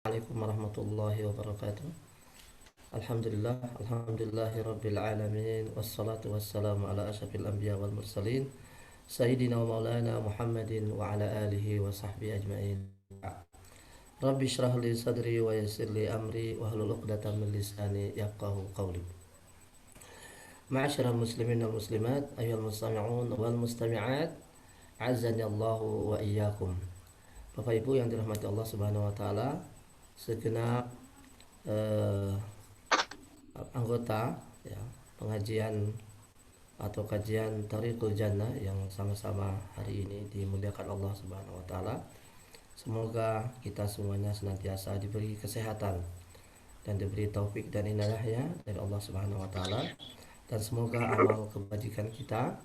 Assalamualaikum warahmatullahi wabarakatuh. Alhamdulillahi rabbil alamin. Wassalatu wassalamu ala asyrafil anbiya wal mursalin Sayyidina wa maulana Muhammadin wa ala alihi wa sahbihi ajma'in. Rabbi shrah li sadri wa yassir li amri wa hlul 'uqdatam min lisani yafqahu qawli. Ma'asyiral muslimin wal muslimat, ayyuhal mustami'un wal mustami'at, azani Allahu wa iyyakum. Bapak Ibu yang dirahmati Allah Subhanahu wa taala, segenap anggota ya, pengajian atau kajian Thariqul Jannah yang sama-sama hari ini dimuliakan Allah Subhanahu wa taala. Semoga kita semuanya senantiasa diberi kesehatan dan diberi taufik dan inayahnya dari Allah Subhanahu wa taala, dan semoga amal kebajikan kita,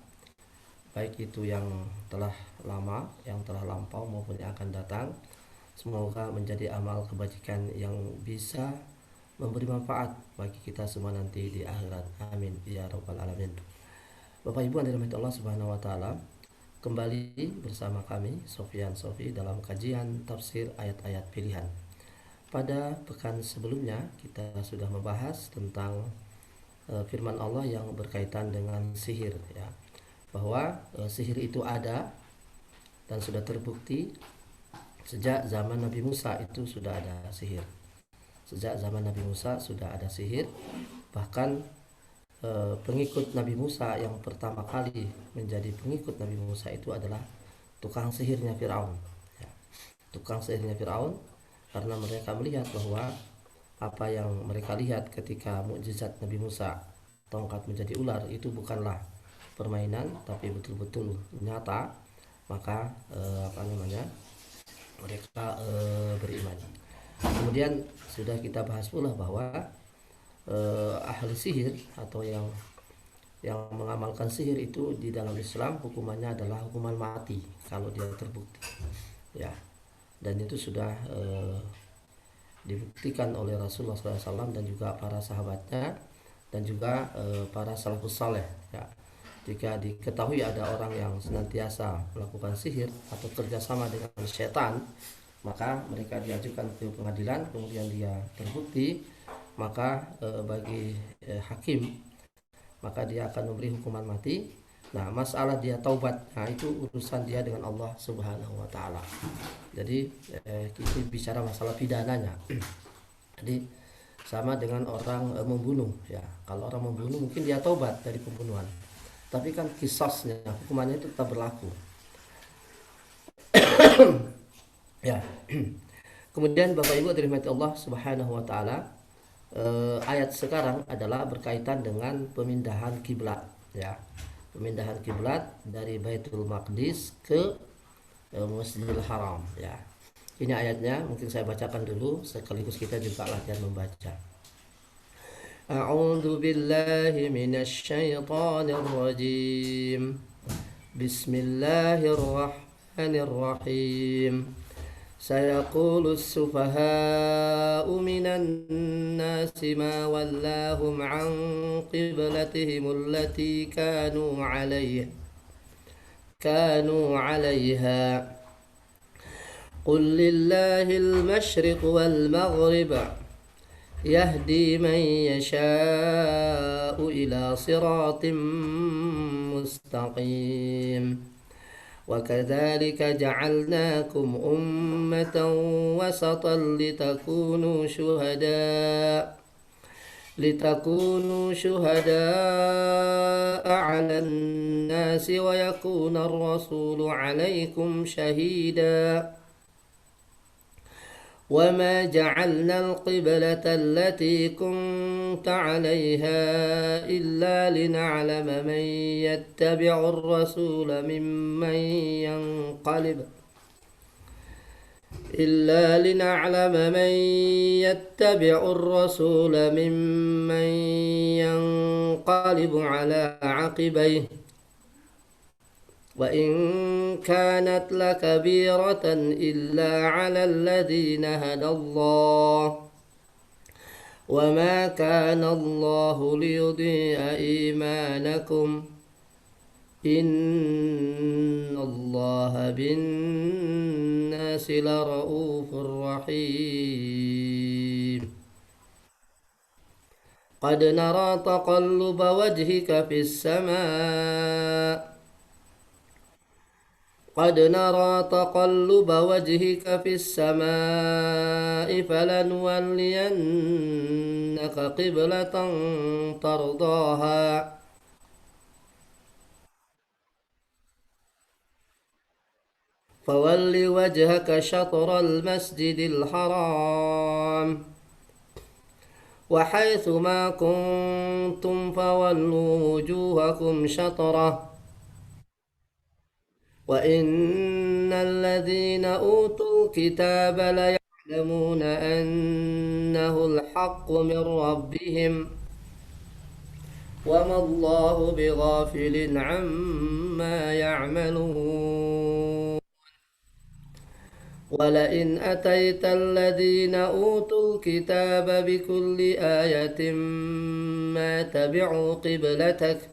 baik itu yang telah lama, yang telah lampau maupun yang akan datang, semoga menjadi amal kebajikan yang bisa memberi manfaat bagi kita semua nanti di akhirat. Amin ya rabbal alamin. Bapak Ibu yang dirahmati Allah Subhanahu wa taala, kembali bersama kami Sofyan Sofi dalam kajian tafsir ayat-ayat pilihan. Pada pekan sebelumnya kita sudah membahas tentang firman Allah yang berkaitan dengan sihir ya. Bahwa sihir itu ada dan sudah terbukti sejak zaman Nabi Musa. Itu sudah ada sihir. Sejak zaman Nabi Musa sudah ada sihir. Bahkan pengikut Nabi Musa yang pertama kali menjadi pengikut Nabi Musa itu adalah tukang sihirnya Fir'aun ya. Tukang sihirnya Fir'aun, karena mereka melihat bahwa apa yang mereka lihat ketika mukjizat Nabi Musa, tongkat menjadi ular, itu bukanlah permainan tapi betul-betul nyata. Maka mereka beriman. Kemudian sudah kita bahas pula bahwa ahli sihir atau yang mengamalkan sihir itu di dalam Islam hukumannya adalah hukuman mati kalau dia terbukti ya. Dan itu sudah dibuktikan oleh Rasulullah SAW dan juga para sahabatnya dan juga para salafus saleh ya. Jika diketahui ada orang yang senantiasa melakukan sihir atau kerjasama dengan setan, maka mereka diajukan ke pengadilan, kemudian dia terbukti, maka bagi hakim, maka dia akan memberi hukuman mati. Nah, masalah dia taubat, nah itu urusan dia dengan Allah Subhanahu wa taala. Jadi kita bicara masalah pidananya. Jadi sama dengan orang membunuh ya. Kalau orang membunuh mungkin dia taubat dari pembunuhan, tapi kan kisosnya, hukumannya itu tetap berlaku ya. Kemudian Bapak Ibu dirahmati Allah Subhanahu wa taala, ayat sekarang adalah berkaitan dengan pemindahan kiblat ya. Pemindahan kiblat dari Baitul Maqdis ke Masjidil Haram ya. Ini ayatnya, mungkin saya bacakan dulu sekaligus kita juga latihan membaca. A'udzu billahi minasy syaithanir rajim. Bismillahirrahmanirrahim. Sayaqulu as-sufaha'u minan nasi ma wallahum 'an qiblatihim allati kanu 'alayha. Qul lillahil masyriq wal maghrib. يهدي من يشاء إلى صراط مستقيم وكذلك جعلناكم أمة وسطا لتكونوا شهداء على الناس ويكون الرسول عليكم شهيدا وما جعلنا القبلة التي كنت عليها إلا لنعلم من يتبع الرسول ممن ينقلب على عقبيه وإن كانت لكبيرة إلا على الذين هدى الله وما كان الله ليضيع إيمانكم Innallaha bin nasi lara'ufur rahim. Qad nara taqalluba wajhika fis sama' قد نرى تقلب وجهك في السماء فلنولينك قبلة ترضاها فول وجهك شطر المسجد الحرام وحيث ما كنتم فولوا وجوهكم شطره وإن الذين أوتوا الكتاب ليعلمون أنه الحق من ربهم وما الله بغافل عما يعملون ولئن أتيت الذين أوتوا الكتاب بكل آية ما تبعوا قبلتك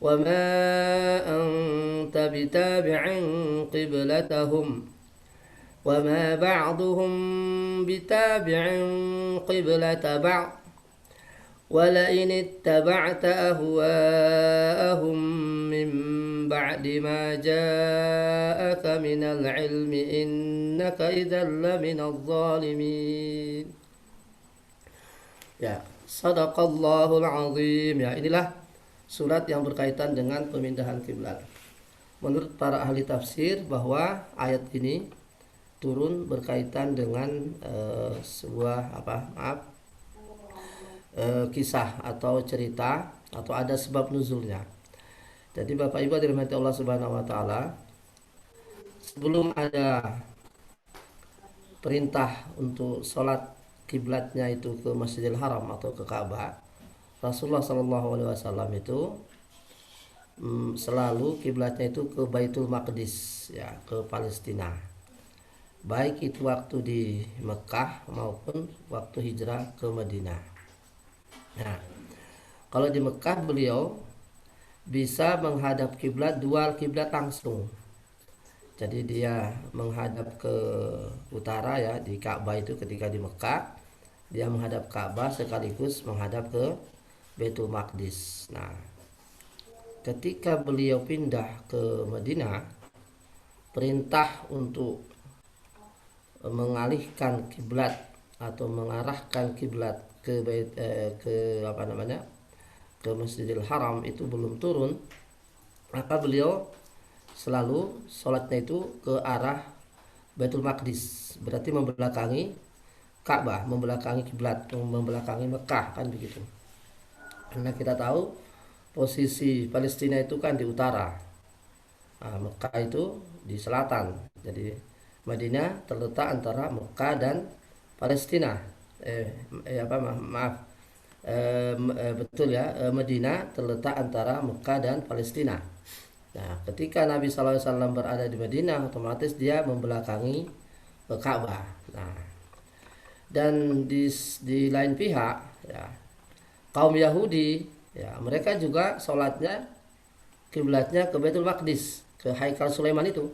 وما أنت بتابع قبلتهم وما بعضهم بتابع قبلة بعض ولئن اتبعت أهواءهم من بعد ما جاءك من العلم إنك إذا لمن الظالمين. Ya, sadaqallahul azim. Ya, inilah surat yang berkaitan dengan pemindahan kiblat. Menurut para ahli tafsir bahwa ayat ini turun berkaitan dengan sebuah kisah atau cerita atau ada sebab nuzulnya. Jadi Bapak Ibu dirahmati Allah Subhanahu wa taala, sebelum ada perintah untuk sholat kiblatnya itu ke Masjidil Haram atau ke Ka'bah, Rasulullah Shallallahu Alaihi Wasallam itu selalu kiblatnya itu ke Baitul Maqdis, ya, ke Palestina. Baik itu waktu di Mekah maupun waktu hijrah ke Madinah. Nah, kalau di Mekah beliau bisa menghadap kiblat dual kiblat langsung. Jadi dia menghadap ke utara, ya, di Ka'bah itu ketika di Mekah dia menghadap Ka'bah sekaligus menghadap ke Baitul Maqdis. Nah, ketika beliau pindah ke Madinah, perintah untuk mengalihkan kiblat atau mengarahkan kiblat ke ke Masjidil Haram itu belum turun, maka beliau selalu sholatnya itu ke arah Baitul Maqdis, berarti membelakangi Ka'bah, membelakangi kiblat, membelakangi Mekah, kan begitu. Karena kita tahu posisi Palestina itu kan di utara, Mekah itu di selatan. Jadi Madinah terletak antara Mekah dan Palestina. Betul ya, Madinah terletak antara Mekah dan Palestina. Nah, ketika Nabi SAW berada di Madinah, otomatis dia membelakangi Ka'bah. Nah, dan di lain pihak, ya, kaum Yahudi, ya, mereka juga sholatnya kiblatnya ke Baitul Maqdis, ke Haikal Sulaiman itu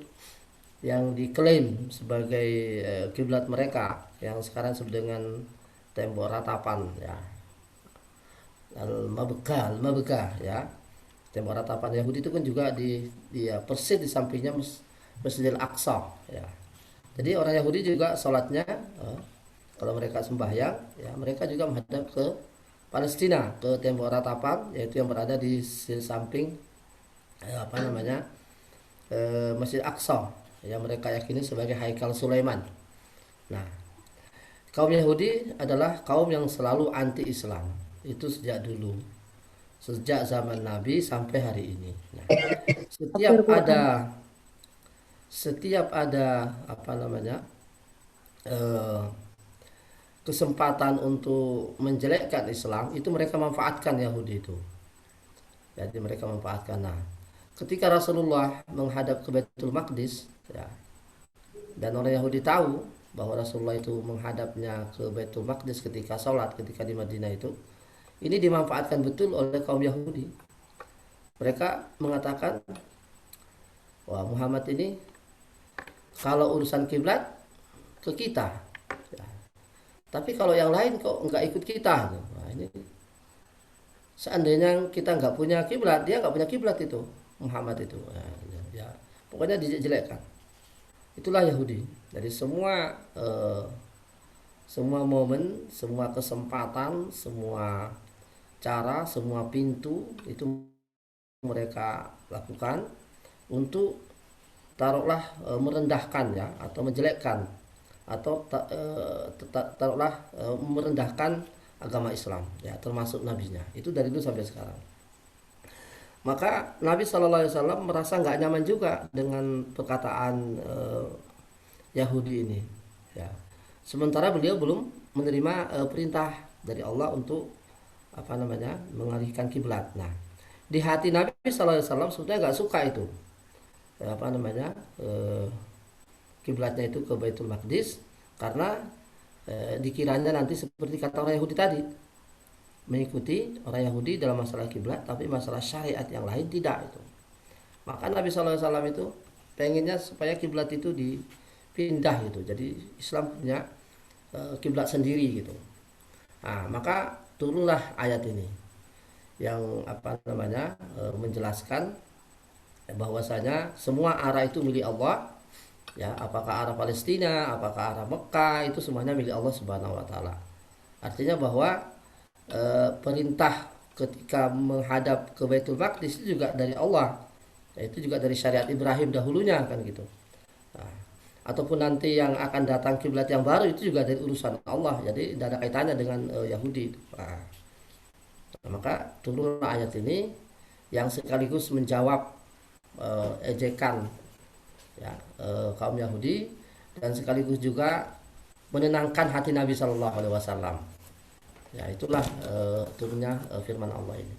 yang diklaim sebagai kiblat mereka yang sekarang disebut dengan tembok ratapan, ya, Al-Mabkah, ya, tembok ratapan Yahudi itu kan juga persis di sampingnya Masjidil Aqsa, ya. Jadi orang Yahudi juga sholatnya kalau mereka sembahyang, ya, mereka juga menghadap ke Palestina, ke tembok ratapan, yaitu yang berada di samping Masjid Aqsa, yang mereka yakini sebagai Haikal Sulaiman. Nah, kaum Yahudi adalah kaum yang selalu anti Islam, itu sejak dulu, sejak zaman Nabi sampai hari ini. Nah, setiap ada kesempatan untuk menjelekkan Islam, itu mereka manfaatkan Yahudi itu. Jadi mereka manfaatkan. Nah, ketika Rasulullah menghadap ke Baitul Maqdis, ya, dan orang Yahudi tahu bahwa Rasulullah itu menghadapnya ke Baitul Maqdis ketika sholat, ketika di Madinah itu, ini dimanfaatkan betul oleh kaum Yahudi. Mereka mengatakan, wah Muhammad ini kalau urusan kiblat ke kita, ya. Tapi kalau yang lain kok nggak ikut kita. Nah, ini seandainya kita nggak punya kiblat, dia nggak punya kiblat itu Muhammad itu. Nah, ya, pokoknya dijelekkan. Itulah Yahudi. Jadi semua momen, semua kesempatan, semua cara, semua pintu itu mereka lakukan untuk taruhlah merendahkan ya atau menjelekkan atau taruhlah merendahkan agama Islam ya termasuk nabinya. Itu dari dulu sampai sekarang. Maka Nabi Shallallahu Alaihi Wasallam merasa nggak nyaman juga dengan perkataan Yahudi ini ya. Sementara beliau belum menerima perintah dari Allah untuk mengalihkan kiblat. Nah, di hati Nabi Shallallahu Alaihi Wasallam sebetulnya nggak suka itu kiblatnya itu ke Baitul Maqdis karena dikiranya nanti seperti kata orang Yahudi tadi, mengikuti orang Yahudi dalam masalah kiblat, tapi masalah syariat yang lain tidak itu. Maka Nabi Shallallahu Alaihi Wasallam itu pengennya supaya kiblat itu dipindah gitu. Jadi Islam punya kiblat sendiri gitu. Nah, maka turunlah ayat ini yang menjelaskan bahwasanya semua arah itu milik Allah. Ya, apakah arah Palestina, apakah arah Mekah, itu semuanya milik Allah Subhanahu wa taala. Artinya bahwa perintah ketika menghadap ke Baitul Maqdis itu juga dari Allah. Itu juga dari syariat Ibrahim dahulunya kan gitu. Nah, ataupun nanti yang akan datang kiblat yang baru itu juga dari urusan Allah. Jadi tidak ada kaitannya dengan Yahudi. Nah, maka turunlah ayat ini yang sekaligus menjawab ejekan ya, kaum Yahudi dan sekaligus juga menenangkan hati Nabi Shallallahu Alaihi Wasallam. Ya, itulah turunnya firman Allah ini.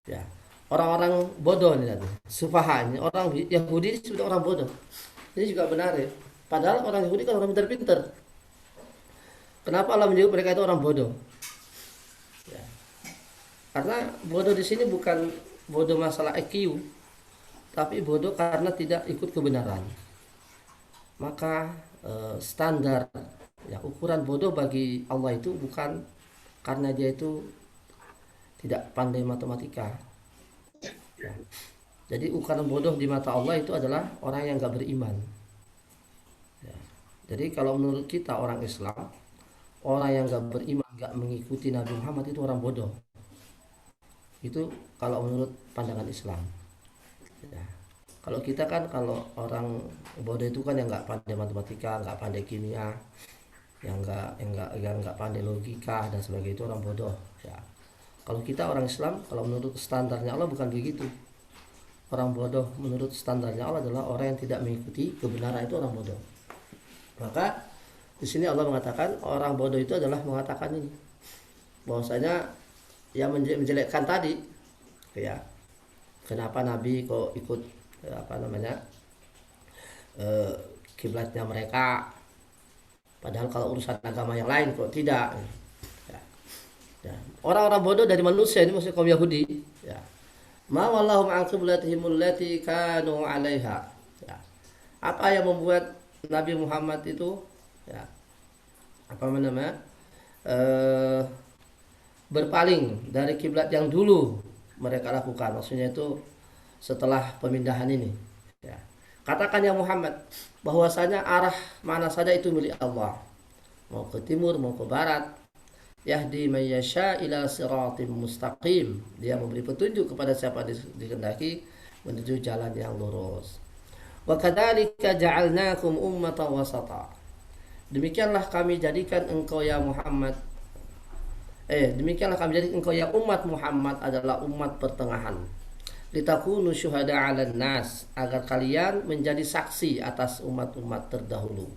Ya, orang-orang bodoh ini nanti, sufaha ini, orang Yahudi ini sudah orang bodoh. Ini juga benar ya. Padahal orang Yahudi kan orang pintar-pintar. Kenapa Allah menyebut mereka itu orang bodoh? Ya. Karena bodoh di sini bukan bodoh masalah IQ, tapi bodoh karena tidak ikut kebenaran. Maka standar ya ukuran bodoh bagi Allah itu bukan karena dia itu tidak pandai matematika ya. Jadi ukuran bodoh di mata Allah itu adalah orang yang gak beriman ya. Jadi kalau menurut kita orang Islam, orang yang gak beriman, gak mengikuti Nabi Muhammad itu orang bodoh. Itu kalau menurut pandangan Islam ya. Kalau kita kan, kalau orang bodoh itu kan yang nggak pandai matematika, nggak pandai kimia, yang nggak pandai logika dan sebagainya, itu orang bodoh ya. Kalau kita orang Islam, kalau menurut standarnya Allah bukan begitu. Orang bodoh menurut standarnya Allah adalah orang yang tidak mengikuti kebenaran, itu orang bodoh. Maka di sini Allah mengatakan orang bodoh itu adalah mengatakan ini, bahwasanya yang menjelekkan tadi ya, kenapa Nabi kok ikut kiblatnya mereka, padahal kalau urusan agama yang lain kok tidak ya. Ya. Orang-orang bodoh dari manusia ini maksudnya kaum Yahudi ya. Ma wallahu ma'al qiblatihim allati kanu 'alaiha ya. Apa yang membuat Nabi Muhammad itu ya berpaling dari kiblat yang dulu mereka lakukan, maksudnya itu setelah pemindahan ini ya. Katakan ya Muhammad bahwasanya arah mana saja itu milik Allah, mau ke timur mau ke barat. Yahdi may yasha ila siratim mustaqim, dia memberi petunjuk kepada siapa dikehendaki menuju jalan yang lurus. Wa kadzalika ja'alnakum ummatan wasata, demikianlah kami jadikan engkau ya Muhammad demikianlah kami jadikan engkau ya umat Muhammad adalah umat pertengahan. Litakunu syuhada 'alan nas, agar kalian menjadi saksi atas umat-umat terdahulu.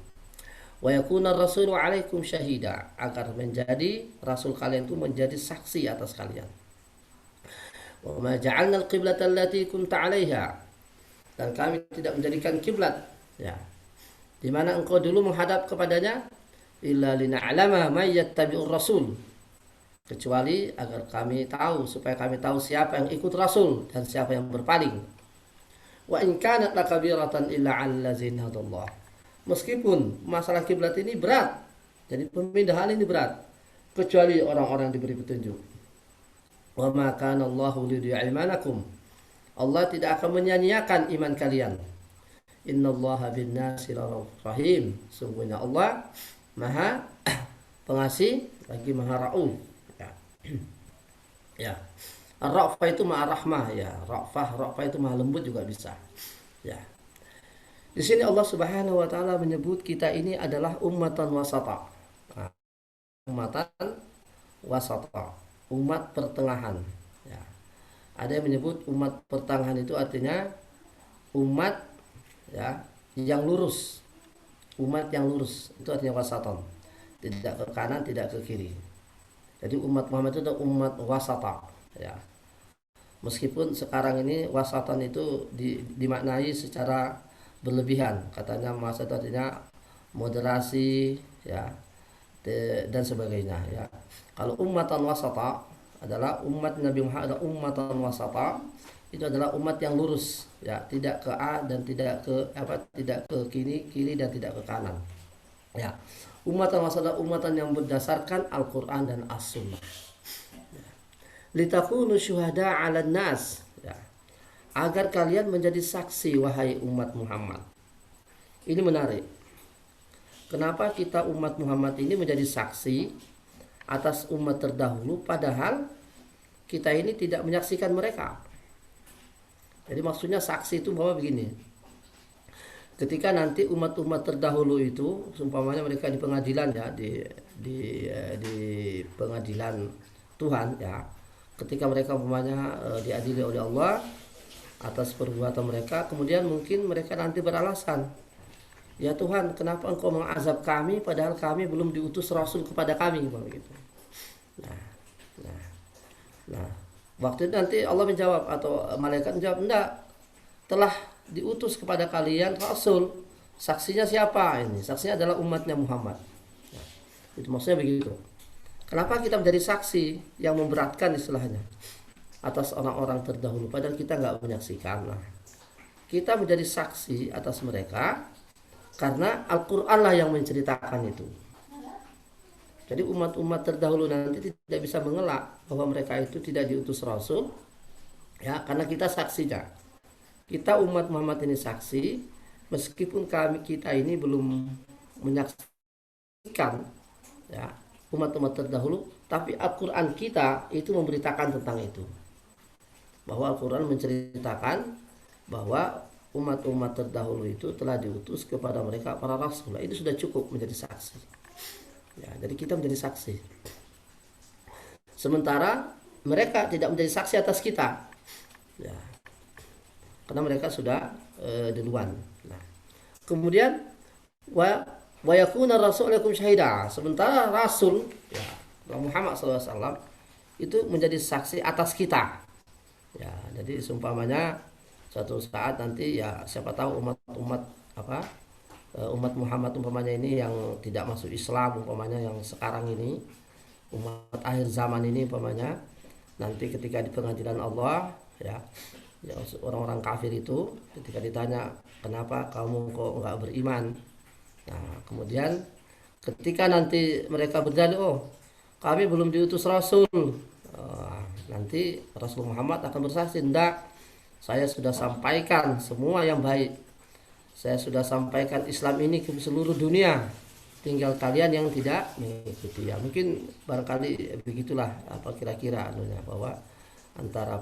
Wa yakuna rasulu 'alaikum syahida, agar menjadi rasul kalian itu menjadi saksi atas kalian. Wa ma ja'alna al-qiblata allati kunta 'alaiha, dan kami tidak menjadikan kiblat ya di mana engkau dulu menghadap kepadanya, illa lina'lama may yattabi'ur rasul, kecuali agar kami tahu, supaya kami tahu siapa yang ikut Rasul dan siapa yang berpaling. Wa in kanat lakabiratan illa 'alal ladzina hadallah. Meskipun masalah kiblat ini berat, jadi pemindahan ini berat, kecuali orang-orang yang diberi petunjuk. Wa ma kana Allahu liyudhi'a imanakum. Allah tidak akan menyia-nyiakan iman kalian. Innallaha bin-nasi rahim. Sungguhnya Allah Maha pengasih lagi Maha Rauf. Ya. Ya. Ar-Ra'fah itu maha rahmah ya. Ra'fah itu maha lembut juga bisa. Ya. Di sini Allah Subhanahu wa taala menyebut kita ini adalah ummatan wasata. Nah, ummatan wasata, umat pertengahan. Ya. Ada yang menyebut umat pertengahan itu artinya umat ya yang lurus. Umat yang lurus itu artinya wasatan. Tidak ke kanan, tidak ke kiri. Jadi umat Muhammad itu adalah umat wasata. Ya. Meskipun sekarang ini wasatan itu dimaknai secara berlebihan, katanya masa itu artinya moderasi ya dan sebagainya ya. Kalau ummatan wasata adalah umat Nabi Muhammad, ummatan wasata itu adalah umat yang lurus ya, tidak ke A dan tidak ke tidak ke kiri dan tidak ke kanan ya. Ummatan wasata, umatan yang berdasarkan Al-Quran dan As-Sunnah. Litakunu syuhada 'alan nas ya, agar kalian menjadi saksi wahai umat Muhammad. Ini menarik. Kenapa kita umat Muhammad ini menjadi saksi atas umat terdahulu padahal kita ini tidak menyaksikan mereka. Jadi maksudnya saksi itu bahwa begini. Ketika nanti umat-umat terdahulu itu umpamanya mereka di pengadilan ya, di pengadilan Tuhan ya, ketika mereka umpamanya diadili oleh Allah atas perbuatan mereka, kemudian mungkin mereka nanti beralasan, ya Tuhan, kenapa engkau mengazab kami padahal kami belum diutus Rasul kepada kami, begitu. Nah, waktu itu nanti Allah menjawab atau malaikat menjawab, enggak, telah diutus kepada kalian Rasul. Saksinya siapa ini? Saksinya adalah umatnya Muhammad. Nah, itu maksudnya begitu. Kenapa kita menjadi saksi yang memberatkan istilahnya atas orang-orang terdahulu padahal kita nggak menyaksikan. Nah, kita menjadi saksi atas mereka karena Al-Quran lah yang menceritakan itu. Jadi umat-umat terdahulu nanti tidak bisa mengelak bahwa mereka itu tidak diutus Rasul ya, karena kita saksinya. Kita umat Muhammad ini saksi meskipun kita ini belum menyaksikan ya umat-umat terdahulu, tapi Al-Quran kita itu memberitakan tentang itu, bahwa Al-Quran menceritakan bahwa umat-umat terdahulu itu telah diutus kepada mereka para rasul. Itu sudah cukup menjadi saksi ya, jadi kita menjadi saksi sementara mereka tidak menjadi saksi atas kita ya, karena mereka sudah duluan. Nah, kemudian wa yakuna rasulukum syahida, sementara Rasul ya, Muhammad SAW itu menjadi saksi atas kita ya. Jadi seumpamanya suatu saat nanti ya, siapa tahu umat umat Muhammad umpamanya ini yang tidak masuk Islam, umpamanya yang sekarang ini umat akhir zaman ini umpamanya, nanti ketika di pengadilan Allah ya, orang-orang kafir itu ketika ditanya kenapa kamu kok nggak beriman. Nah, kemudian ketika nanti mereka berdalil, oh kami belum diutus Rasul, nanti Rasul Muhammad akan bersaksi, enggak, saya sudah sampaikan semua yang baik, saya sudah sampaikan Islam ini ke seluruh dunia, tinggal kalian yang tidak mengikuti ya. Mungkin barangkali begitulah kira-kira bahwa antara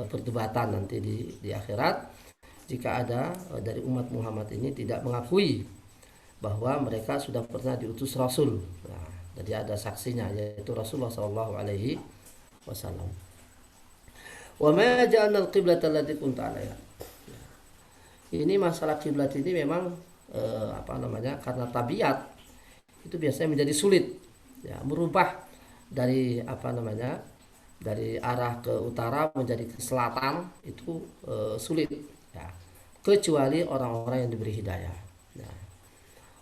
perdebatan nanti di akhirat jika ada dari umat Muhammad ini tidak mengakui bahwa mereka sudah pernah diutus Rasul. Nah, jadi ada saksinya yaitu Rasulullah Shallallahu Alaihi Wasallam. Wa ma ja'alna al-qiblata allati kunta 'alaiha. Ini masalah kiblat ini memang karena tabiat itu biasanya menjadi sulit ya, merubah dari dari arah ke utara menjadi ke selatan itu sulit ya, kecuali orang-orang yang diberi hidayah.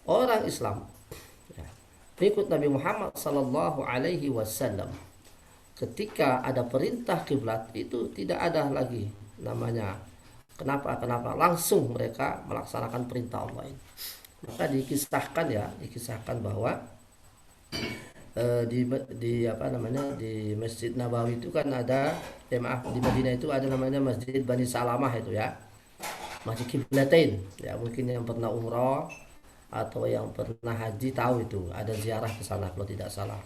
Orang Islam ya, pengikut Nabi Muhammad Sallallahu Alaihi Wasallam ketika ada perintah kiblat itu tidak ada lagi namanya kenapa langsung mereka melaksanakan perintah Allah ini. Maka dikisahkan bahwa di Masjid Nabawi itu kan ada di Madinah itu ada namanya Masjid Bani Salamah itu ya, Masjid Kiblatain ya, mungkin yang pernah umroh atau yang pernah haji tahu itu ada ziarah ke sana kalau tidak salah,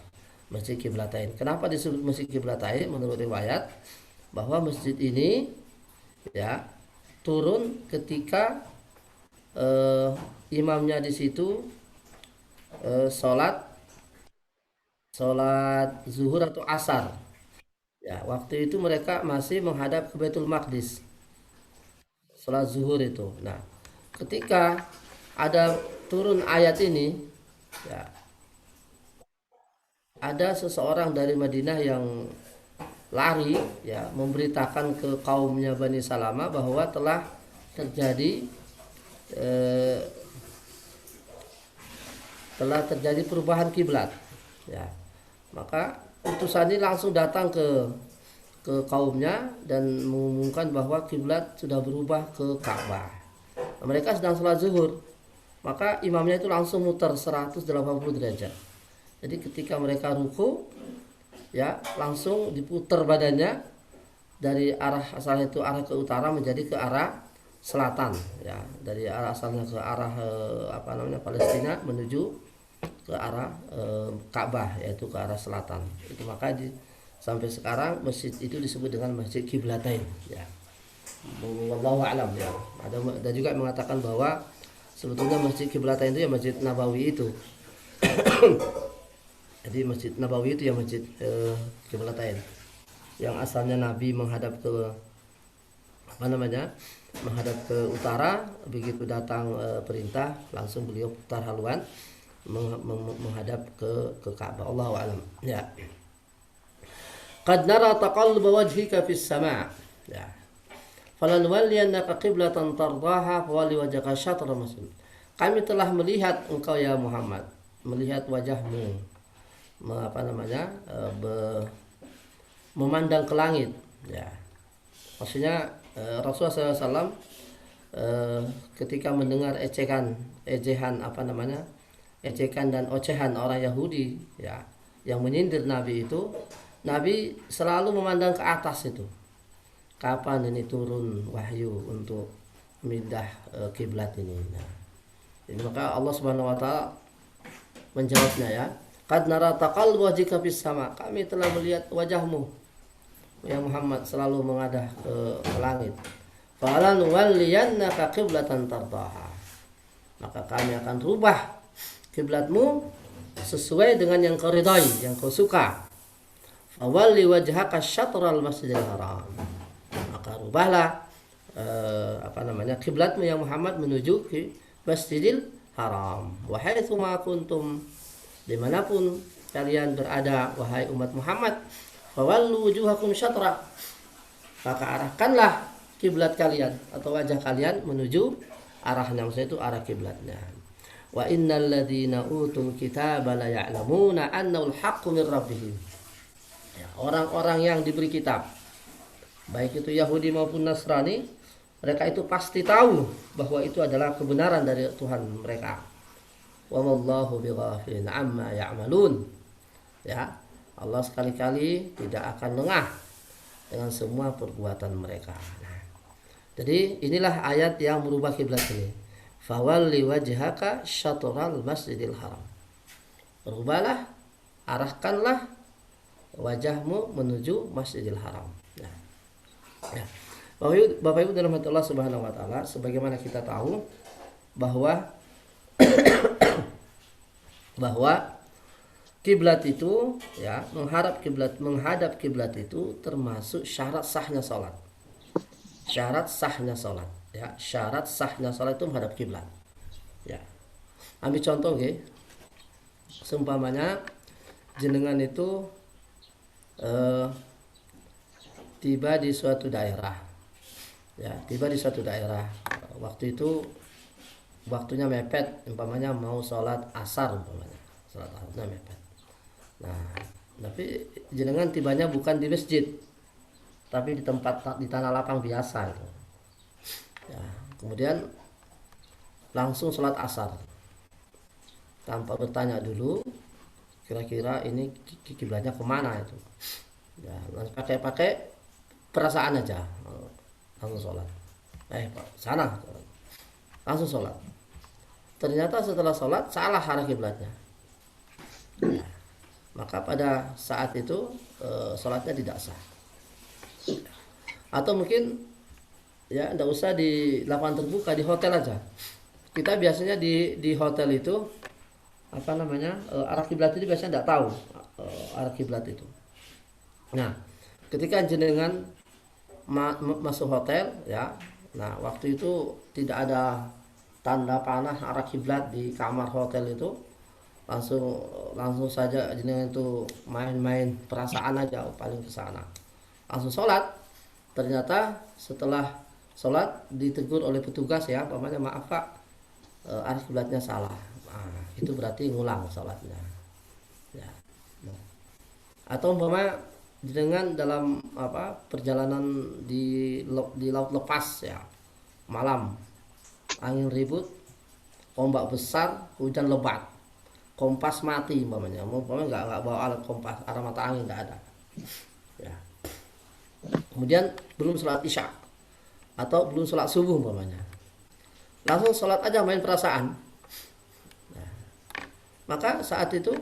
Masjid Kiblatain. Kenapa disebut Masjid Kiblatain? Menurut riwayat bahwa masjid ini ya turun ketika imamnya di situ sholat zuhur atau asar ya, waktu itu mereka masih menghadap ke Baitul Maqdis sholat zuhur itu. Nah, ketika ada turun ayat ini ya, ada seseorang dari Madinah yang lari ya memberitakan ke kaumnya Bani Salamah bahwa telah terjadi perubahan kiblat ya. Maka utusan ini langsung datang ke kaumnya dan mengumumkan bahwa kiblat sudah berubah ke Ka'bah. Mereka sedang sholat zuhur, maka imamnya itu langsung muter 180 derajat. Jadi ketika mereka ruku ya langsung diputar badannya dari arah asalnya itu arah ke utara menjadi ke arah selatan ya, dari arah asalnya ke arah Palestina menuju ke arah Ka'bah, yaitu ke arah selatan. Itu maka sampai sekarang masjid itu disebut dengan Masjid Kiblatain ya. Wallahu a'lam ya. Ada juga mengatakan bahwa sebetulnya Masjid Kiblatain itu ya Masjid Nabawi itu. Jadi Masjid Nabawi itu ya Masjid Kiblatain yang asalnya Nabi menghadap ke menghadap ke utara, begitu datang perintah langsung beliau putar haluan menghadap ke Ka'bah. Allahu a'lam ya. Qad nara taqalluba wajhika fis sama' ya. Falanwalliyannaka qiblatan tardaha fawalli wajhaka syatral masjid. Kami telah melihat engkau ya Muhammad, melihat wajahmu memandang ke langit ya. Maksudnya Rasulullah SAW ketika mendengar ejekan dan ocehan orang Yahudi ya yang menyindir Nabi itu, Nabi selalu memandang ke atas itu. Kapan ini turun wahyu untuk memindah kiblat ini? Nah, ini maka Allah Subhanahu wa taala menjawabnya ya. Qad nara taqalluba wajhika fis sama. Kami telah melihat wajahmu ya Muhammad selalu mengadah ke langit. Falan walliyannaka qiblatan tardaha. Maka kami akan rubah kiblatmu sesuai dengan yang kau ridai, yang kau suka. Fawalli wajhaka syatral masjidil haram. Maka rubahlah kiblatmu ya Muhammad menuju ke Masjidil Haram. Wa haitsu ma kuntum, dimanapun kalian berada wahai umat Muhammad, fawallu wujuhakum syatra, maka arahkanlah kiblat kalian atau wajah kalian menuju arahnya, maksudnya itu arah kiblatnya. Wa innal ladzina utul kitaba la ya'lamuna annahu al-haqqu min rabbihim. Ya, orang-orang yang diberi kitab, baik itu Yahudi maupun Nasrani, mereka itu pasti tahu bahwa itu adalah kebenaran dari Tuhan mereka. Wa wallahu bighafilin amma ya'malun. Ya, Allah sekali-kali tidak akan lengah dengan semua perbuatan mereka. Nah, jadi inilah ayat yang merubah kiblat ini. Fawalli wajhaka syatral masjidil haram. Rubahlah, arahkanlah wajahmu menuju Masjidil Haram. Nah, ya. Bapak Ibu dalam hati Allah Subhanahu wa taala, sebagaimana kita tahu bahwa kiblat itu ya, menghadap kiblat itu termasuk syarat sahnya salat. Syarat sahnya salat ya, syarat sahnya salat itu menghadap kiblat. Ya. Ambil contoh nggih. Seumpamanya jenengan itu tiba di suatu daerah ya, waktu itu waktunya mepet, umpamanya mau sholat asar, umpamanya sholat asarnya mepet. Nah, Tapi jenengan tibanya bukan di masjid, tapi di tempat di tanah lapang biasa itu. Ya, kemudian langsung sholat asar tanpa bertanya dulu kira-kira ini kiblatnya kemana itu. Ya, pakai perasaan aja, langsung sholat. Sana, langsung sholat. Ternyata setelah sholat salah arah kiblatnya. Ya, maka pada saat itu sholatnya tidak sah. Atau mungkin ya tidak usah di lapangan terbuka, di hotel aja. Kita biasanya di hotel itu apa namanya arah kiblat itu biasanya tidak tahu arah kiblat itu. Nah, ketika jenengan masuk hotel ya, nah waktu itu tidak ada tanda panah arah kiblat di kamar hotel itu, langsung saja jenengan itu main-main perasaan aja, paling ke sana langsung sholat. Ternyata setelah sholat ditegur oleh petugas ya, umpamanya maaf pak, arah kiblatnya salah. Nah, itu berarti ngulang sholatnya. Ya. Atau umpamanya dengan dalam perjalanan di laut lepas ya, malam, angin ribut, ombak besar, hujan lebat, kompas mati umpamanya nggak bawa alat kompas, arah mata angin nggak ada. Ya. Kemudian belum sholat isya atau belum sholat subuh umpamanya, langsung sholat aja main perasaan. Nah, maka saat itu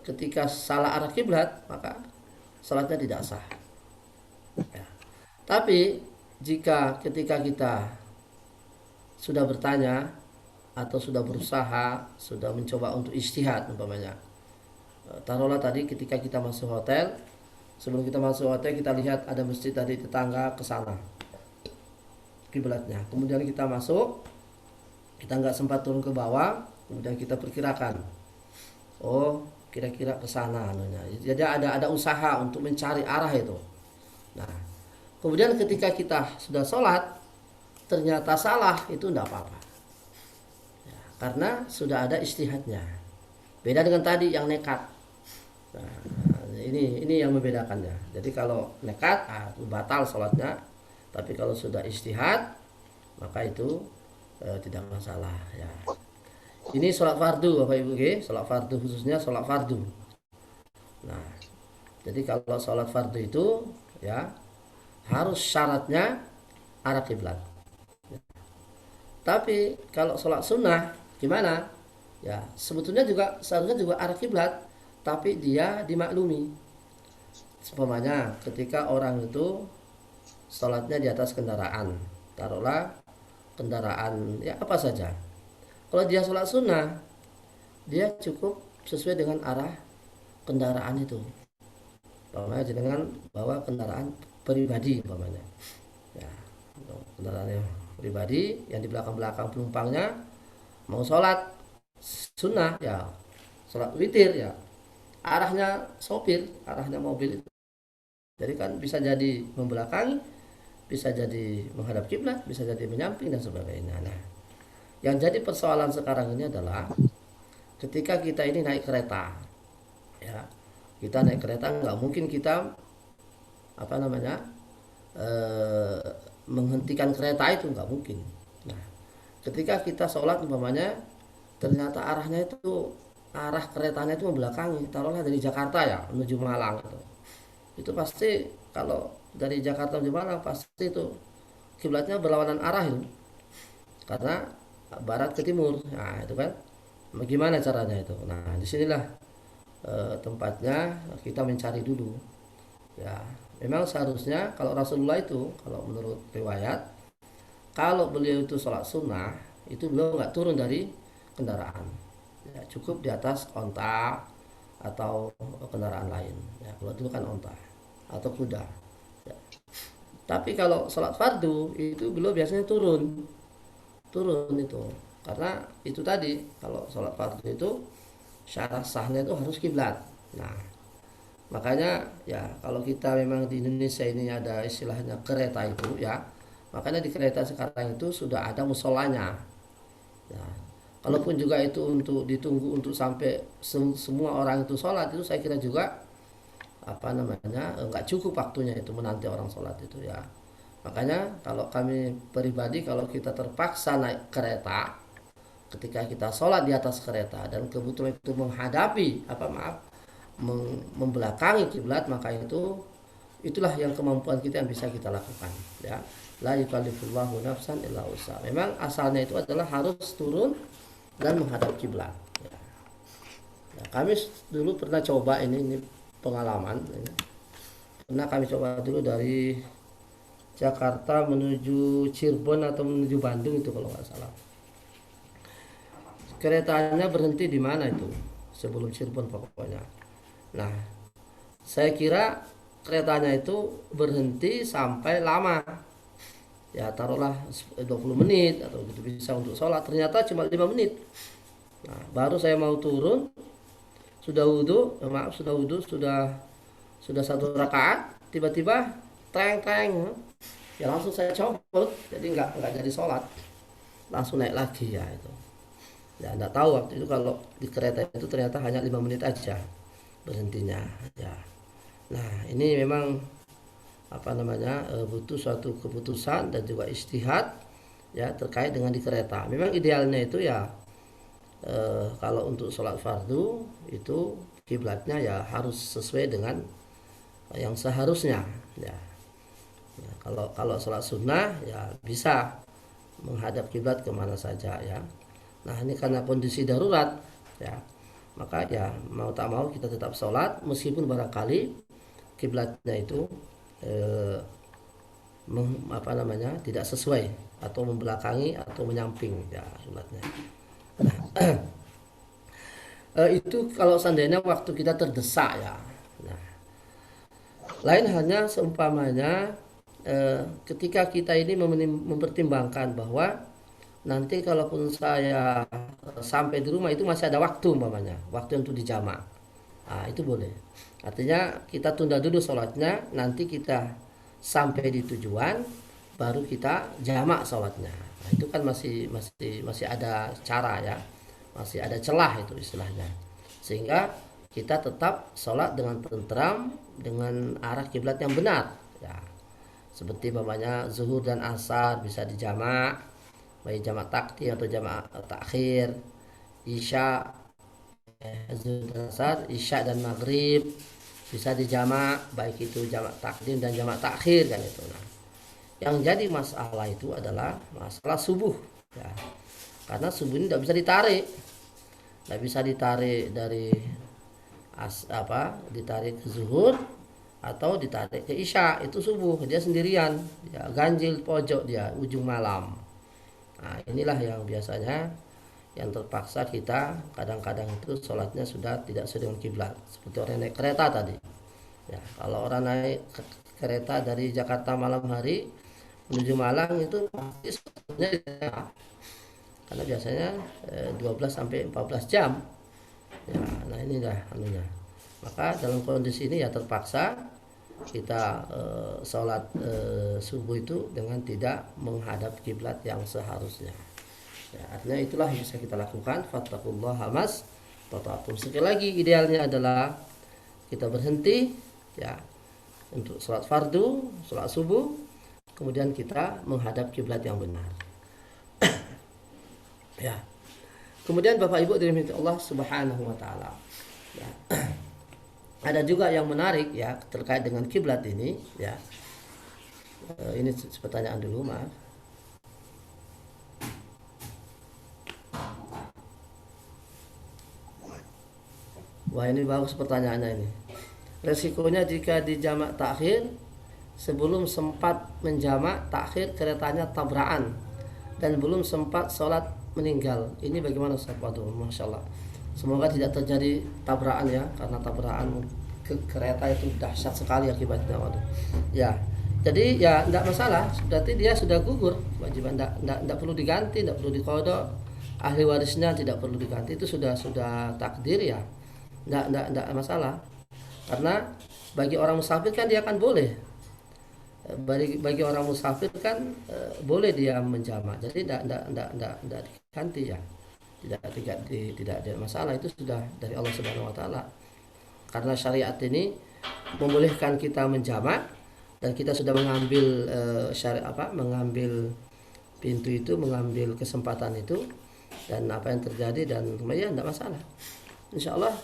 ketika salah arah kiblat maka sholatnya tidak sah. Ya. Tapi jika ketika kita sudah bertanya atau sudah berusaha, sudah mencoba untuk ijtihad umpamanya, taruhlah tadi ketika kita masuk hotel, sebelum kita masuk hotel kita lihat ada masjid dari tetangga ke sana kiblatnya, kemudian kita masuk, kita nggak sempat turun ke bawah, kemudian kita perkirakan, oh kira-kira ke sana anunya. Jadi ada usaha untuk mencari arah itu. Nah, kemudian ketika kita sudah sholat ternyata salah, itu tidak apa-apa ya, karena sudah ada ijtihadnya. Beda dengan tadi yang nekat. Nah, ini yang membedakannya. Jadi kalau nekat batal sholatnya, tapi kalau sudah ijtihad maka itu tidak masalah ya. Ini sholat fardu Bapak Ibu, sholat fardu, khususnya sholat fardu. Nah, jadi kalau sholat fardu itu ya harus syaratnya arah kiblat. Tapi kalau sholat sunnah gimana? Ya sebetulnya juga seharusnya juga arah kiblat, tapi dia dimaklumi. Semuanya ketika orang itu sholatnya di atas kendaraan, taruhlah kendaraan ya apa saja. Kalau dia sholat sunnah, dia cukup sesuai dengan arah kendaraan itu. Umpamanya dengan bawa kendaraan pribadi umpamanya. Ya, kendaraan yang pribadi yang di belakang penumpangnya mau sholat sunnah ya, sholat witir ya, arahnya sopir, arahnya mobil itu. Jadi kan bisa jadi membelakangi, bisa jadi menghadap kiblat, bisa jadi menyamping dan sebagainya. Nah, yang jadi persoalan sekarang ini adalah ketika kita ini naik kereta, ya, kita naik kereta nggak mungkin kita menghentikan kereta itu nggak mungkin. Nah, ketika kita sholat umpamanya ternyata arahnya itu arah keretanya itu membelakangi, taruhlah dari Jakarta ya menuju Malang itu pasti kalau dari Jakarta menuju Malang pasti itu kiblatnya berlawanan arah itu, karena barat ke timur. Nah itu kan bagaimana caranya itu. Nah disinilah tempatnya kita mencari dulu ya. Memang seharusnya kalau Rasulullah itu, kalau menurut riwayat, kalau beliau itu sholat sunnah itu beliau nggak turun dari kendaraan ya, cukup di atas onta atau kendaraan lain ya, kalau itu kan onta atau kuda ya. Tapi kalau sholat fardu itu beliau biasanya turun itu, karena itu tadi kalau sholat fardu itu syarat sahnya itu harus kiblat. Nah makanya ya kalau kita memang di Indonesia ini ada istilahnya kereta itu ya, makanya di kereta sekarang itu sudah ada musolanya ya. Kalaupun juga itu untuk ditunggu untuk sampai semua orang itu sholat, itu saya kira juga nggak cukup waktunya itu menanti orang sholat itu ya. Makanya kalau kami pribadi, kalau kita terpaksa naik kereta, ketika kita sholat di atas kereta dan kebetulan itu menghadapi membelakangi kiblat, maka itulah yang kemampuan kita yang bisa kita lakukan ya. La yukallifullahu nafsan illa wus'aha. Memang asalnya itu adalah harus turun dan menghadap kiblat ya. Nah, kami dulu pernah coba ini pengalaman ya. Pernah kami coba dulu dari Jakarta menuju Cirebon atau menuju Bandung itu kalau nggak salah. Keretanya berhenti di mana itu? Sebelum Cirebon pokoknya. Nah, saya kira keretanya itu berhenti sampai lama. Ya taruhlah 20 menit atau gitu bisa untuk sholat. Ternyata cuma 5 menit. Nah, baru saya mau turun, sudah wudhu, sudah satu rakaat, tiba-tiba treng, ya langsung saya copot, jadi nggak jadi sholat, langsung naik lagi ya itu. Ya nggak tahu waktu itu kalau di kereta itu ternyata hanya 5 menit aja berhentinya ya. Nah ini memang butuh suatu keputusan dan juga istihad ya terkait dengan di kereta. Memang idealnya itu ya kalau untuk sholat fardu itu kiblatnya ya harus sesuai dengan yang seharusnya ya. Ya, kalau sholat sunnah ya bisa menghadap kiblat kemana saja ya. Nah ini karena kondisi darurat ya, maka ya mau tak mau kita tetap sholat meskipun barangkali kiblatnya itu tidak sesuai atau membelakangi atau menyamping ya kiblatnya. Nah, itu kalau seandainya waktu kita terdesak ya. Nah, lain halnya seumpamanya ketika kita ini mempertimbangkan bahwa nanti kalaupun saya sampai di rumah itu masih ada waktu waktu untuk dijamak. Nah, itu boleh. Artinya kita tunda dulu sholatnya, nanti kita sampai di tujuan baru kita jamak sholatnya. Nah, itu kan masih ada cara ya, masih ada celah itu istilahnya. Sehingga kita tetap sholat dengan tentram dengan arah kiblat yang benar ya. Seperti zuhur dan asar bisa dijamak, baik jamak takdim atau jamak takhir, isya zuhur dan asar, isya dan maghrib bisa dijamak, baik itu jamak takdim dan jamak takhir kan itu. Nah, yang jadi masalah itu adalah masalah subuh ya. Karena subuh ini tidak bisa ditarik dari ditarik ke zuhur atau ditarik ke isya, itu subuh dia sendirian ya, ganjil pojok dia ujung malam. Nah inilah yang biasanya yang terpaksa kita kadang-kadang itu sholatnya sudah tidak sesuai dengan kiblat, seperti orang naik kereta tadi ya. Kalau orang naik kereta dari Jakarta malam hari menuju Malang itu pasti sholatnya karena biasanya 12 sampai 14 jam ya. Nah ini dah anunya. Maka dalam kondisi ini ya terpaksa kita sholat subuh itu dengan tidak menghadap kiblat yang seharusnya ya. Artinya itulah yang bisa kita lakukan. Fattaqullaha mastata'tum. Sekali lagi idealnya adalah kita berhenti ya untuk sholat fardu, sholat subuh, kemudian kita menghadap kiblat yang benar ya. Kemudian Bapak Ibu dirahmati Allah Subhanahu wa taala ya. Ada juga yang menarik ya terkait dengan kiblat ini ya. Ini pertanyaan dulu, maaf. Wah ini bagus pertanyaannya ini. Resikonya jika dijamak takhir sebelum sempat menjamak takhir keretanya tabrakan dan belum sempat sholat meninggal. Ini bagaimana Ustaz? Waduh, Masya Allah. Semoga tidak terjadi tabrakan ya, karena tabrakan ke kereta itu dahsyat sekali akibatnya. Waduh. Ya, jadi ya tidak masalah. Berarti dia sudah gugur kewajiban, tidak perlu diganti, tidak perlu diqadha. Ahli warisnya tidak perlu diganti, itu sudah takdir ya. Tidak masalah. Karena bagi orang musafir kan dia akan boleh. Bagi orang musafir kan boleh dia menjamak. Jadi tidak diganti ya. tidak ada masalah, itu sudah dari Allah Subhanahu wa taala. Karena syariat ini membolehkan kita menjamak, dan kita sudah mengambil mengambil pintu itu, mengambil kesempatan itu, dan apa yang terjadi, dan kemudian tidak masalah. Insya Allah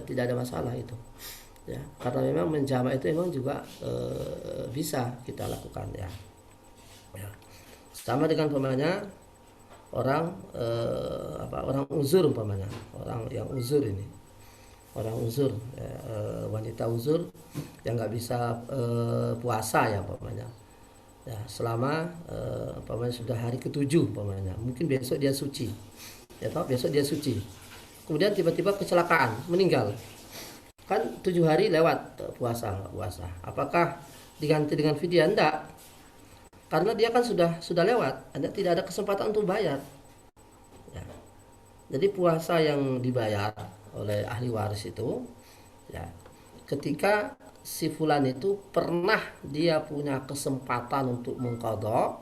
tidak ada masalah itu. Ya, karena memang menjamak itu memang juga bisa kita lakukan ya. Ya. Sama dengan umpamanya orang orang uzur, umpamanya orang yang uzur ini, orang uzur ya, wanita uzur yang nggak bisa puasa ya umpamanya ya, selama umpamanya sudah hari ke-7 umpamanya, mungkin besok dia suci ya, besok dia suci, kemudian tiba-tiba kecelakaan, meninggal, kan 7 hari lewat puasa, apakah diganti dengan fidyah? Enggak, karena dia kan sudah lewat, Anda tidak ada kesempatan untuk bayar ya. Jadi puasa yang dibayar oleh ahli waris itu ya, ketika si fulan itu pernah dia punya kesempatan untuk mengqadha,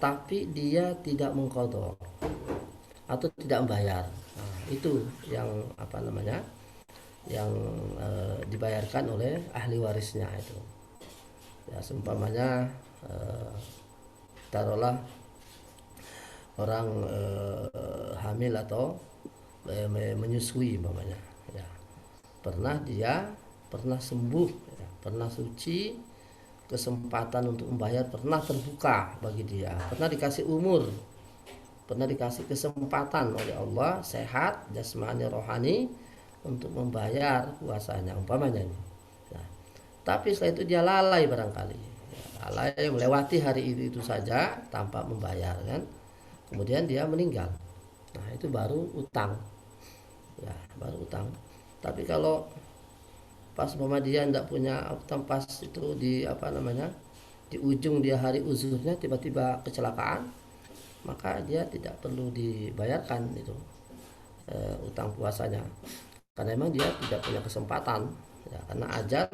tapi dia tidak mengqadha atau tidak membayar. Nah, itu yang yang dibayarkan oleh ahli warisnya itu ya. Seumpamanya taruhlah orang hamil atau menyusui umpamanya ya, pernah sembuh ya, pernah suci, kesempatan untuk membayar pernah terbuka bagi dia, pernah dikasih umur, pernah dikasih kesempatan oleh Allah, sehat jasmani rohani, untuk membayar puasanya umpamanya ini ya. Tapi setelah itu dia lalai barangkali ya, lalai melewati hari itu saja tanpa membayar kan, kemudian dia meninggal. Nah itu baru utang ya, baru utang. Tapi kalau pas dia tidak punya utang, pas itu di di ujung dia hari uzurnya tiba-tiba kecelakaan, maka dia tidak perlu dibayarkan itu utang puasanya, karena memang dia tidak punya kesempatan ya, karena ajal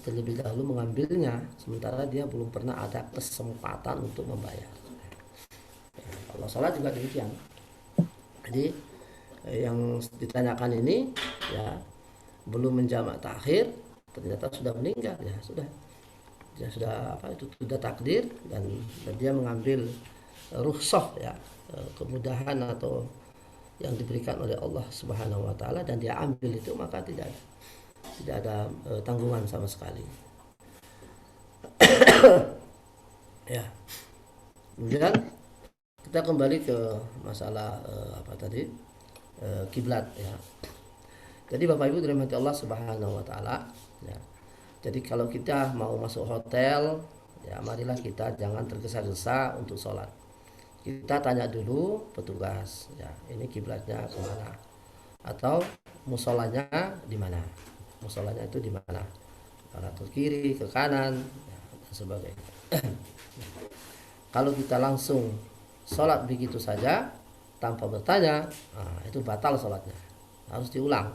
terlebih dahulu mengambilnya, sementara dia belum pernah ada kesempatan untuk membayar. Kalau sholat juga demikian. Jadi yang ditanyakan ini ya, belum menjamak takhir, ternyata sudah meninggal ya, dia sudah itu sudah takdir, dan dia mengambil rukhsah ya, kemudahan atau yang diberikan oleh Allah Subhanahu wa taala, dan dia ambil itu, maka tidak ada tanggungan sama sekali. Ya. Kemudian kita kembali ke masalah kiblat ya. Jadi Bapak Ibu dirahmati Allah Subhanahu wa taala ya. Jadi kalau kita mau masuk hotel ya, marilah kita jangan tergesa-gesa untuk sholat. Kita tanya dulu petugas ya, ini kiblatnya kemana, atau musolanya di mana, musolanya itu di mana, ke kiri, ke kanan ya, dan sebagainya. Kalau kita langsung sholat begitu saja tanpa bertanya, nah, itu batal sholatnya, harus diulang,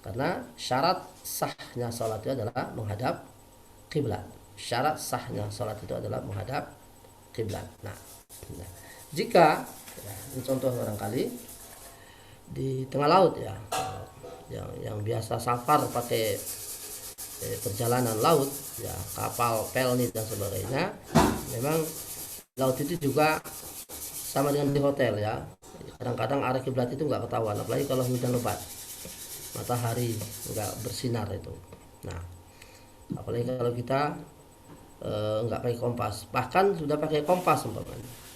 karena syarat sahnya sholat itu adalah menghadap kiblat. Syarat sahnya sholat itu adalah menghadap kiblat. Nah, jika ya, ini contoh barangkali di tengah laut ya, yang biasa safar pakai perjalanan laut ya, kapal pelni dan sebagainya, memang laut itu juga sama dengan di hotel ya, kadang-kadang arah kiblat itu nggak ketahuan, apalagi kalau hujan lebat, matahari nggak bersinar itu. Nah, apalagi kalau kita nggak pakai kompas, bahkan sudah pakai kompas umpamanya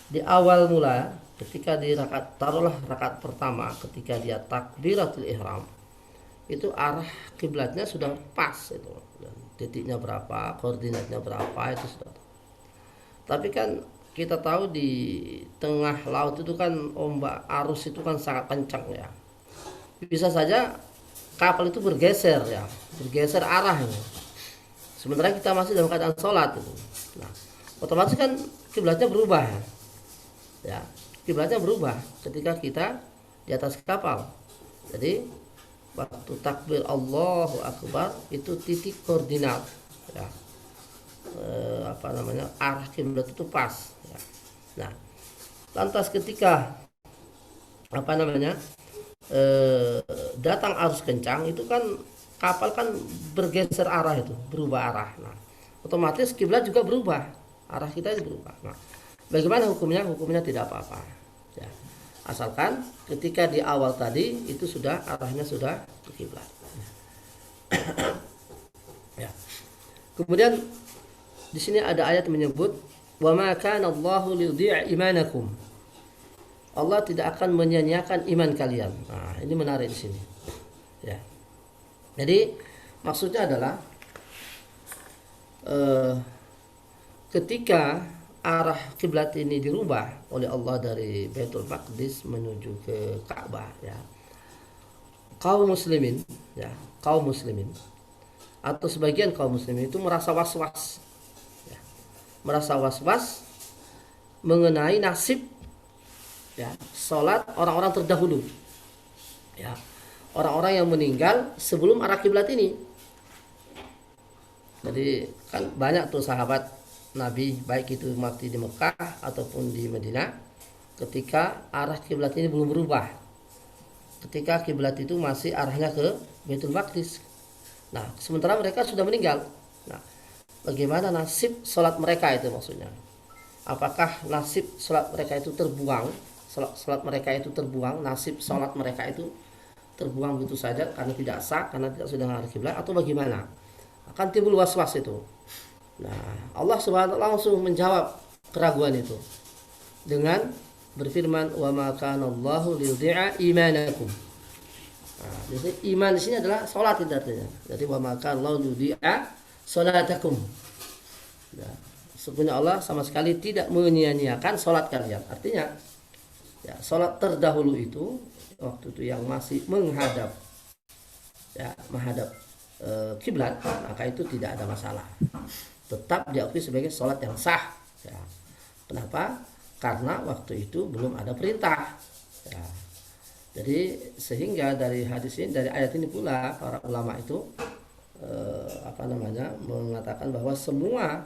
di awal mula, ketika di rakaat pertama, ketika dia takbiratul ihram, itu arah kiblatnya sudah pas itu, dan titiknya berapa, koordinatnya berapa, itu sudah. Tapi kan kita tahu di tengah laut itu kan ombak arus itu kan sangat kencang ya, bisa saja kapal itu bergeser arahnya, sementara kita masih dalam keadaan sholat itu. Nah, otomatis kan kiblatnya berubah ya, kiblatnya berubah ketika kita di atas kapal. Jadi waktu takbir Allahu Akbar itu titik koordinat ya, arah kiblat itu pas ya. Nah, Lantas ketika datang arus kencang itu kan kapal kan bergeser arah, itu berubah arah. Nah, otomatis kiblat juga berubah, arah kita itu berubah. Nah, bagaimana hukumnya? Hukumnya tidak apa-apa. Ya. Asalkan ketika di awal tadi itu sudah arahnya sudah ke kiblat. Ya. Kemudian di sini ada ayat menyebut wa ma kana Allahu liyudhi'a imanakum. Allah tidak akan menyia-nyiakan iman kalian. Nah, ini menarik di sini. Ya. Jadi maksudnya adalah ketika arah kiblat ini dirubah oleh Allah dari Baitul Maqdis menuju ke Ka'bah, ya. Kaum muslimin atau sebagian kaum muslimin itu merasa was-was, ya. Merasa was-was mengenai nasib, ya, sholat orang-orang terdahulu, ya, orang-orang yang meninggal sebelum arah kiblat ini. Jadi kan banyak tuh sahabat Nabi, baik itu mati di Mekah ataupun di Madinah, ketika arah kiblat ini belum berubah, ketika kiblat itu masih arahnya ke Baitul Maqdis. Nah, sementara mereka sudah meninggal. Nah, bagaimana nasib sholat mereka itu, maksudnya apakah nasib sholat mereka itu terbuang, nasib sholat mereka itu terbuang begitu saja karena tidak sah, karena tidak sudah mengarah kiblat, atau bagaimana? Akan timbul was-was itu. Nah, Allah Subhanahu wa taala langsung menjawab keraguan itu dengan berfirman wa ma kana Allahu liyudhi'a imanakum. Nah, jadi iman di sini adalah salat itu artinya. Jadi wa ma kana Allahu liyudhi'a salatakum. Nah, sebenarnya Allah sama sekali tidak menyia-nyiakan salat kalian. Artinya, ya, salat terdahulu itu waktu itu yang masih menghadap kiblat, maka itu tidak ada masalah, tetap diakui sebagai sholat yang sah, ya. Kenapa? Karena waktu itu belum ada perintah, ya. Jadi sehingga dari hadis ini, dari ayat ini pula para ulama itu mengatakan bahwa semua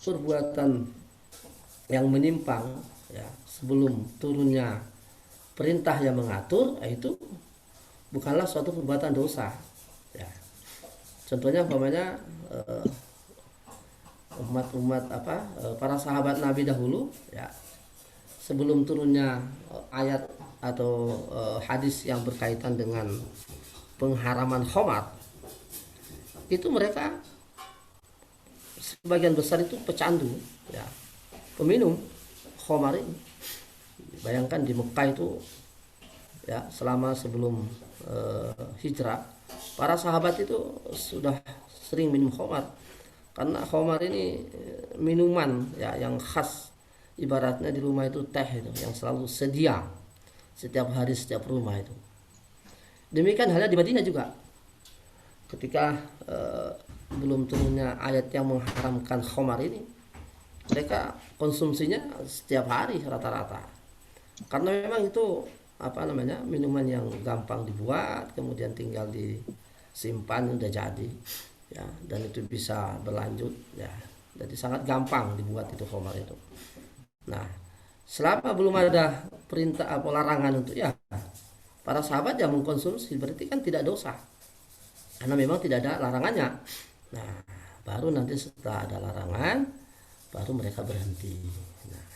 perbuatan yang menyimpang, ya, sebelum turunnya perintah yang mengatur, itu bukanlah suatu perbuatan dosa, ya. Contohnya umpamanya para sahabat Nabi dahulu, ya, sebelum turunnya ayat atau hadis yang berkaitan dengan pengharaman khamar, itu mereka sebagian besar itu pecandu, ya, peminum khamar ini. Bayangkan di Mekah itu, ya, selama sebelum hijrah, para sahabat itu sudah sering minum khamar, karena khamar ini minuman, ya, yang khas, ibaratnya di rumah itu teh itu yang selalu sedia setiap hari, setiap rumah itu. Demikian halnya di Madinah juga, ketika belum turunnya ayat yang mengharamkan khamar ini, mereka konsumsinya setiap hari rata-rata, karena memang itu minuman yang gampang dibuat, kemudian tinggal disimpan udah jadi, ya, dan itu bisa berlanjut, ya. Jadi sangat gampang dibuat itu khamar itu. Nah, selama belum ada perintah atau larangan untuk, ya, para sahabat yang mengkonsumsi, berarti kan tidak dosa, karena memang tidak ada larangannya. Nah, baru nanti setelah ada larangan baru mereka berhenti. Nah,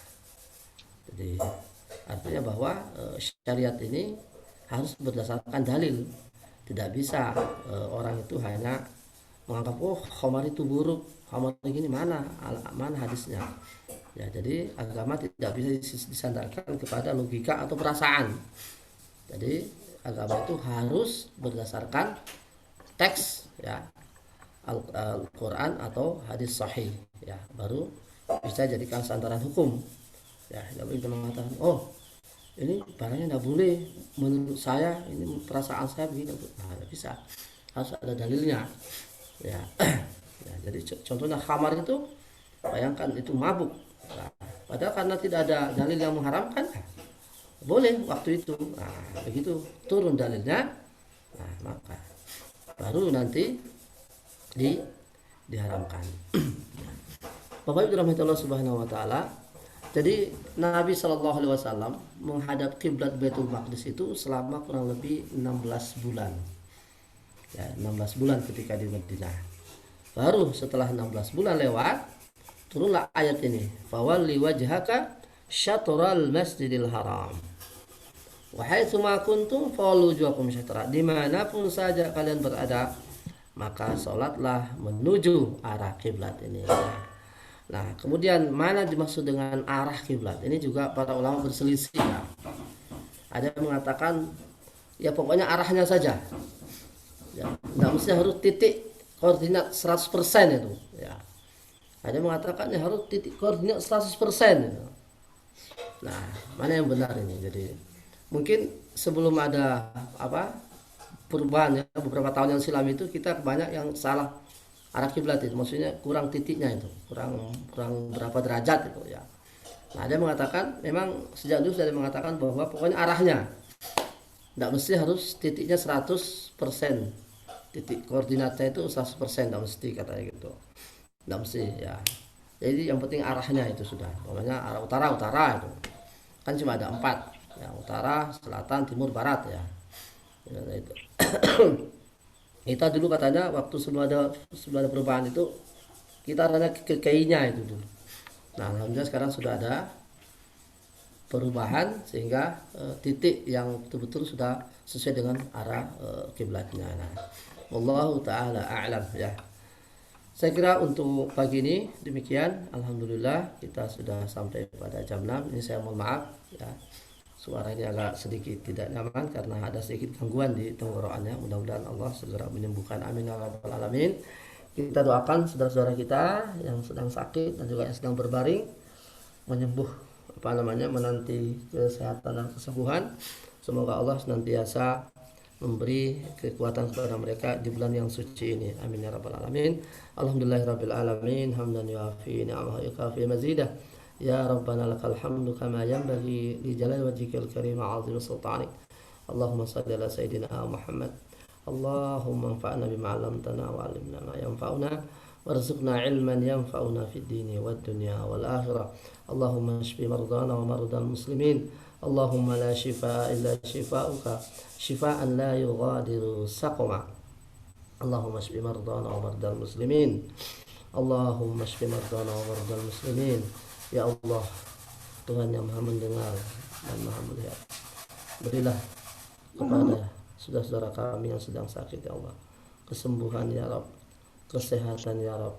jadi artinya bahwa syariat ini harus berdasarkan dalil. Tidak bisa orang itu hanya menganggap, oh, khamar itu buruk, khamar begini, mana hadisnya. Ya, jadi agama tidak bisa disandarkan kepada logika atau perasaan. Jadi agama itu harus berdasarkan teks, ya, Al-Quran atau hadis sahih, ya, baru bisa jadikan sandaran hukum. Ya, tidak boleh mengatakan, oh, ini barangnya tidak boleh, menurut saya ini perasaan saya begini. Nah, tidak bisa, harus ada dalilnya, ya. Ya, jadi contohnya khamar itu, bayangkan itu mabuk, nah, padahal karena tidak ada dalil yang mengharamkan, boleh waktu itu. Nah, begitu turun dalilnya, nah, maka baru nanti diharamkan. Bapak Ibu rahmatullah subhanahu wa ta'ala, Jadi Nabi Shallallahu Alaihi Wasallam menghadap kiblat Baitul Maqdis itu selama kurang lebih 16 bulan. Ya, 16 bulan ketika di Madinah. Baru setelah 16 bulan lewat, turunlah ayat ini. Fawalli wajhaka syatral masjidil haram. Wahai ma kuntum fawallu wujuhakum syatra. Dimanapun saja kalian berada, maka sholatlah menuju arah kiblat ini. Nah, kemudian mana dimaksud dengan arah kiblat? Ini juga para ulama berselisih. Ya. Ada yang mengatakan ya pokoknya arahnya saja. Ya, tidak mesti harus titik koordinat 100% itu. Ya. Ada yang mengatakan ya harus titik koordinat 100%. Itu. Nah, mana yang benar ini? Jadi mungkin sebelum ada perubahan ya, beberapa tahun yang silam itu kita banyak yang salah arah kiblat itu, maksudnya kurang titiknya itu, kurang berapa derajat itu ya. Nah, ada yang mengatakan memang sejak dulu sudah mengatakan bahwa pokoknya arahnya tidak mesti harus titiknya 100%, titik koordinatnya itu 100%, tidak mesti katanya gitu, tidak mesti ya. Jadi yang penting arahnya itu sudah, pokoknya arah utara itu kan cuma ada 4 ya, utara, selatan, timur, barat ya, itu. Kita dulu katanya waktu sebelum ada perubahan itu kita hanya ke kayaknya itu dulu. Nah, alhamdulillah sekarang sudah ada perubahan sehingga titik yang betul-betul sudah sesuai dengan arah kiblatnya. Nah, wallahu taala a'lam ya. Saya kira untuk pagi ini demikian. Alhamdulillah kita sudah sampai pada jam 6. Ini saya mohon maaf ya. Suara ini agak sedikit tidak nyaman karena ada sedikit gangguan di tenggorokannya. Mudah-mudahan Allah segera menyembuhkan. Amin ya rabbal alamin. Kita doakan saudara-saudara kita yang sedang sakit dan juga yang sedang berbaring menanti kesehatan dan kesembuhan. Semoga Allah senantiasa memberi kekuatan kepada mereka di bulan yang suci ini. Amin ya rabbal alamin. Alhamdulillahirabbil alamin. Hamdan yuafi ni'amahu yukafi mazidah. Ya Rabbana lakal hamdu kama yanbaghi li jalali wajhikal karim wa 'azimi sultanik. Allahumma shalli ala sayidina Muhammad. Allahumma anfa'na bima 'allamtana wa 'allimna ma yanfa'una warzuqna 'ilman yanfa'una fid dini wad dunya wal akhirah. Allahumma ishfi mardana wa mardal muslimin. Allahumma la shifaa illa shifaa'uka shifaa'an la yughadiru saqama. Allahumma ishfi mardana wa mardal muslimin. Allahumma ishfi mardana wa mardal muslimin. Ya Allah, Tuhan yang maha mendengar dan maha melihat, berilah kepada saudara-saudara kami yang sedang sakit ya Allah kesembuhan ya Rabb, kesehatan ya Rabb,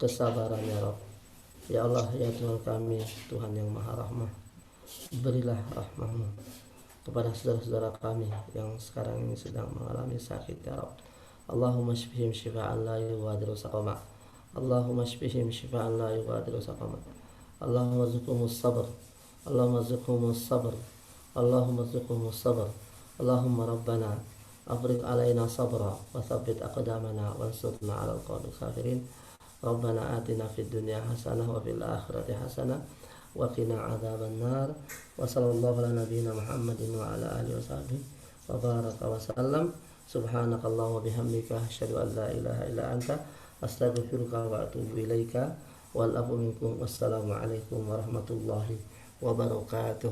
kesabaran ya Rabb. Ya Allah ya Tuhan kami, Tuhan yang maha rahmah, berilah rahmah-Mu kepada saudara-saudara kami yang sekarang ini sedang mengalami sakit ya Rabb. Allahumma shfihim shifaan la yughadiru saqama. Allahumma shfihim shifaan la yughadiru saqama. Allahumma rizqhumus sabr. Allahumma rizqhumus sabr. Allahumma rizqhumus sabr. Allahumma rabbana afriq alaina sabra wa tsabbit aqdamana wansurna 'alal qawmil kafirin. Rabbana atina fid dunya hasanah wa fil akhirati hasanah wa qina 'adzaban nar. Wa sallallahu ala nabiyyina Muhammadin wa ala alihi washabbihi wa baraka wa sallam. Subhanakallahumma bihamdika asyhadu an la ilaha illa anta astaghfiruka wa atubu ilaika. Wal afu minkum. Wassalamualaikum warahmatullahi wabarakatuh.